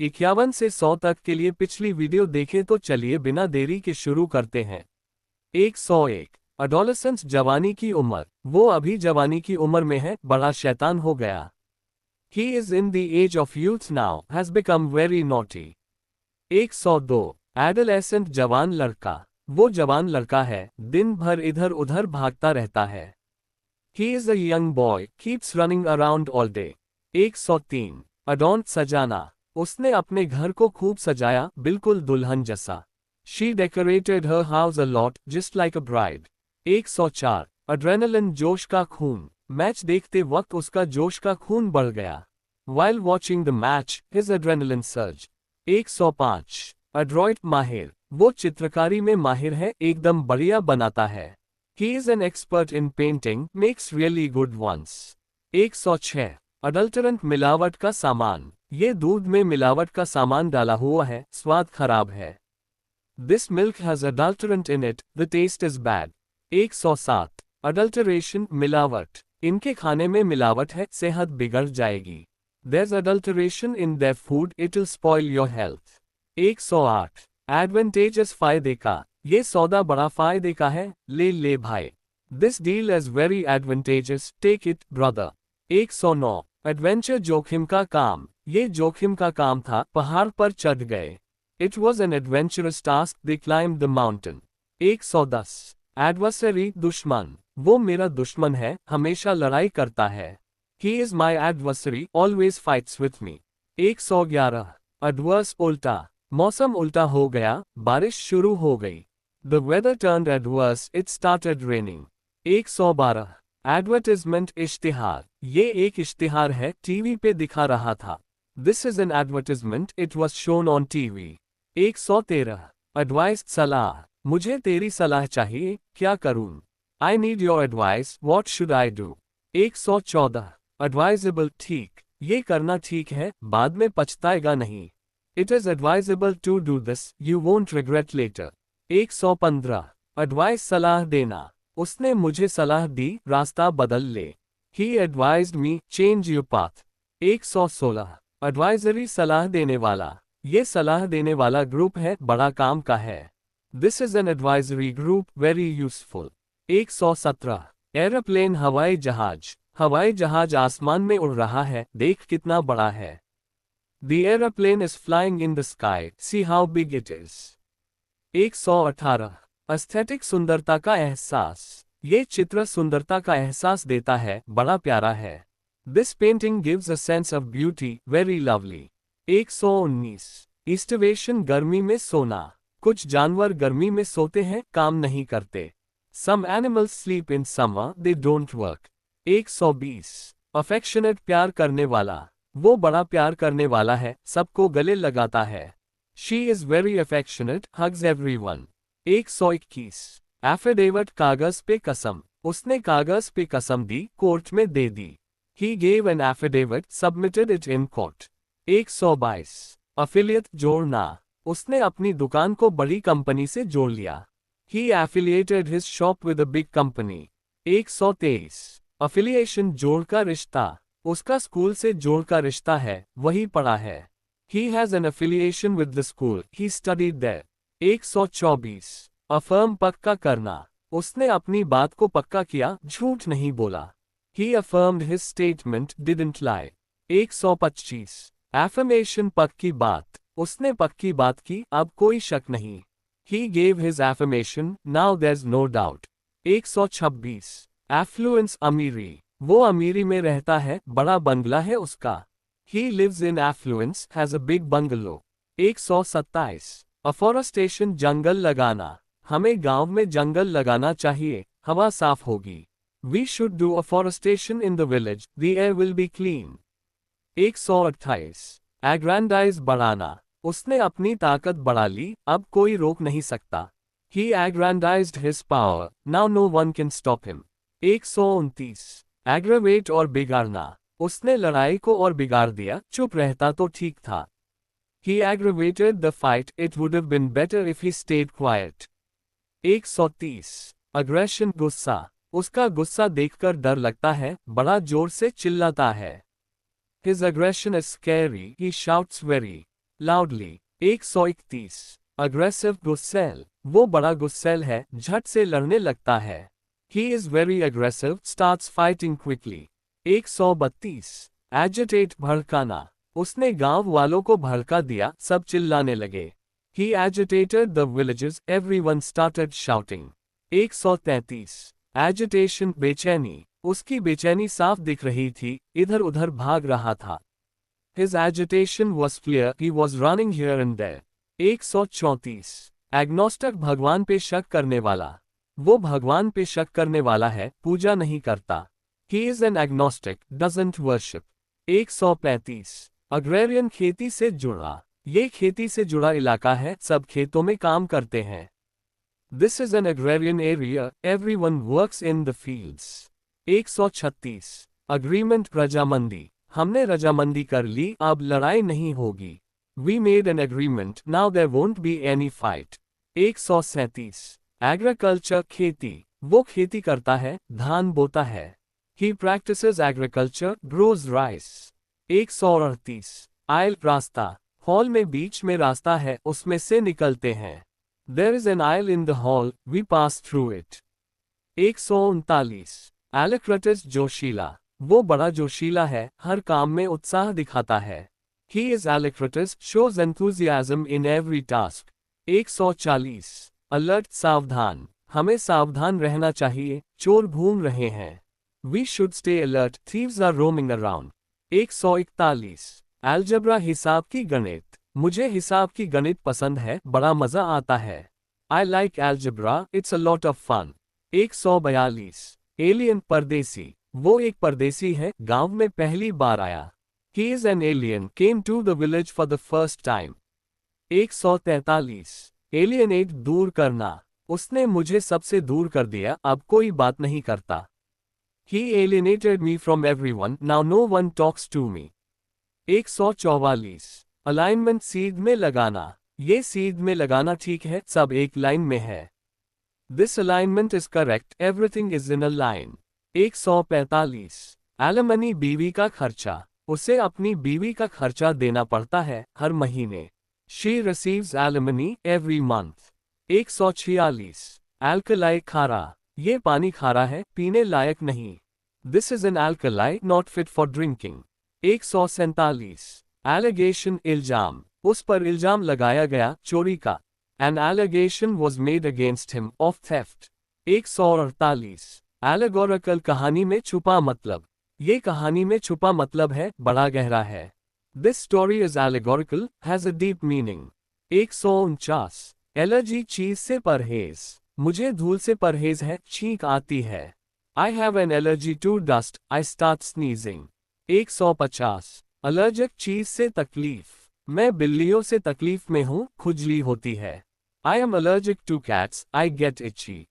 51 से 100 तक के लिए पिछली वीडियो देखें तो चलिए बिना देरी के शुरू करते हैं। 101 अडोलेसेंस जवानी की उम्र। वो अभी जवानी की उम्र में है, बड़ा शैतान हो गया। He is in the age of youth now, has become very naughty। 102 adolescent जवान लड़का। वो जवान लड़का है, दिन भर इधर उधर भागता रहता है। He is a young boy, keeps running around all day। 103 अडोंट सजाना। उसने अपने घर को खूब सजाया, बिल्कुल दुल्हन जैसा। She decorated her house a lot, just like a bride। 104 adrenaline जोश का खून। मैच देखते वक्त उसका जोश का खून बढ़ गया। While watching the match, his adrenaline surged। 105 Adroit माहिर। वो चित्रकारी में माहिर है, एकदम बढ़िया बनाता है। He is an expert in painting, makes really good ones। 106 अडल्टरेंट मिलावट का सामान। ये दूध में मिलावट का सामान डाला हुआ है, स्वाद खराब है। This milk has adulterant in it, the taste is bad। 107 adulteration मिलावट। इनके खाने में मिलावट है, सेहत बिगड़ जाएगी। There's adulteration in their food, it'll spoil your health। 108 advantages फायदे का। ये सौदा बड़ा फायदे का है, ले ले भाई। This deal is very advantageous, take it brother। 109 adventure जोखिम का काम। ये जोखिम का काम था, पहाड़ पर चढ़ गए। It was an adventurous task, they climbed the mountain। 110 adversary दुश्मन। वो मेरा दुश्मन है, हमेशा लड़ाई करता है। He is my adversary, always fights with me। 111 adverse उल्टा। मौसम उल्टा हो गया, बारिश शुरू हो गई। The weather turned adverse, it started raining। 112 advertisement इश्तिहार। ये एक इश्तिहार है, टीवी पे दिखा रहा था। This is an advertisement, it was shown on TV। 113 advice सलाह। मुझे तेरी सलाह चाहिए, क्या करूं? I need your advice, what should I do। 114 advisable ठीक। ये करना ठीक है, बाद में पछताएगा नहीं। It is advisable to do this, you won't regret later। 115 advice सलाह देना। उसने मुझे सलाह दी, रास्ता बदल ले। He advised me, change your path। 116 advisory सलाह देने वाला। ये सलाह देने वाला ग्रुप है, बड़ा काम का है। This is an advisory group, very useful। 117 aeroplane हवाई जहाज। हवाई जहाज आसमान में उड़ रहा है, देख कितना बड़ा है। The aeroplane is flying in the sky, see how big it is। 118 aesthetic सुंदरता का एहसास। ये चित्र सुंदरता का एहसास देता है, बड़ा प्यारा है। This painting gives a sense of beauty, very lovely। 119 ईस्टवेशन गर्मी में सोना। कुछ जानवर गर्मी में सोते हैं, काम नहीं करते। Some animals sleep in summer, they don't work। 120 affectionate प्यार करने वाला। वो बड़ा प्यार करने वाला है, सबको गले लगाता है। She is very affectionate, hugs everyone। 121 affidavit कागज पे कसम। उसने कागज पे कसम दी, कोर्ट में दे दी। He gave an affidavit, submitted it in court। 122 affiliate जोड़ना। उसने अपनी दुकान को बड़ी कंपनी से जोड़ लिया। He affiliated his shop with a big company। 123 affiliation जोड़ का रिश्ता। उसका स्कूल से जोड़ का रिश्ता है, वही पढ़ा है। He has an affiliation with the school, he studied there। 124 affirm पक्का करना। उसने अपनी बात को पक्का किया, झूठ नहीं बोला। He affirmed his statement, didn't lie। 125 affirmation पक्की बात। उसने पक्की बात की, अब कोई शक नहीं। He gave his affirmation, now there's no doubt। 126 affluence अमीरी। वो अमीरी में रहता है, बड़ा बंगला है उसका। He lives in affluence, has a big bungalow। 127 afforestation जंगल लगाना। हमें गांव में जंगल लगाना चाहिए, हवा साफ होगी। We should do afforestation in the village, the air will be clean। 128 एग्रैंडाइज बढ़ाना। उसने अपनी ताकत बढ़ा ली, अब कोई रोक नहीं सकता। He aggrandized his power, now no one can stop him। 129 aggravate और बिगाड़ना। उसने लड़ाई को और बिगाड़ दिया, चुप रहता तो ठीक था। He aggravated the fight, it would have been better if he stayed quiet। 130 aggression गुस्सा। उसका गुस्सा देखकर डर लगता है, बड़ा जोर से चिल्लाता है। His aggression is scary, he shouts very। loudly। 131 aggressive गुस्सैल, वो बड़ा गुस्सैल है, झट से लड़ने लगता है। He is very aggressive, starts fighting quickly। 132 agitate भड़काना, उसने गांव वालों को भड़का दिया, सब चिल्लाने लगे। He agitated the villages, everyone started shouting। 133 agitation बेचैनी, उसकी बेचैनी साफ दिख रही थी, इधर उधर भाग रहा था। His agitation was clear, he was running here and there। 134 agnostic भगवान पे शक करने वाला, वो भगवान पे शक करने वाला है, पूजा नहीं करता। He is an agnostic, doesn't worship। 135 agrarian खेती से जुड़ा, ये खेती से जुड़ा इलाका है, सब खेतों में काम करते हैं। This is an agrarian area, everyone works in the fields। 136 agreement रजामंदी, हमने रजामंदी कर ली, अब लड़ाई नहीं होगी। We made an agreement, now there won't be any fight। 137 agriculture खेती, वो खेती करता है, धान बोता है। He practices agriculture, grows rice। 138 aisle रास्ता, हॉल में बीच में रास्ता है, उसमें से निकलते हैं। There is an aisle in the hall, we pass through it। 139 alacritus जोशीला, वो बड़ा जोशीला है, हर काम में उत्साह दिखाता है। He is alacritus, shows enthusiasm in every task। 140 alert सावधान, हमें सावधान रहना चाहिए, चोर घूम रहे हैं। We should stay alert, thieves are roaming around। 141 algebra हिसाब की गणित, मुझे हिसाब की गणित पसंद है, बड़ा मजा आता है। I like algebra, it's a lot of fun। 142 alien परदेसी, वो एक परदेसी है, गांव में पहली बार आया। He is an alien, came to the village for the first time। 143 alienate दूर करना, उसने मुझे सबसे दूर कर दिया, अब कोई बात नहीं करता। He alienated me from everyone, now no one talks to me। 144 alignment सीध में लगाना, ये सीध में लगाना ठीक है, सब एक लाइन में है। This alignment is correct, everything is in a line। 145 alimony बीवी का खर्चा, उसे अपनी बीवी का खर्चा देना पड़ता है, हर महीने। She receives alimony every month। 146 alkali खारा, ये पानी खारा है, पीने लायक नहीं। This is an alkali, not fit for drinking। 147 allegation इल्जाम, उस पर इल्जाम लगाया गया, चोरी का। An allegation was made against him of theft। 148 allegorical कहानी में छुपा मतलब, ये कहानी में छुपा मतलब है, बड़ा गहरा है। This story is allegorical, has a deep meaning। 149 allergy चीज से परहेज, मुझे धूल से परहेज है, छींक आती है। I have an allergy to dust, I start sneezing। 150 allergic चीज से तकलीफ, मैं बिल्लियों से तकलीफ में हूँ, खुजली होती है। I am allergic to cats, I get itchy।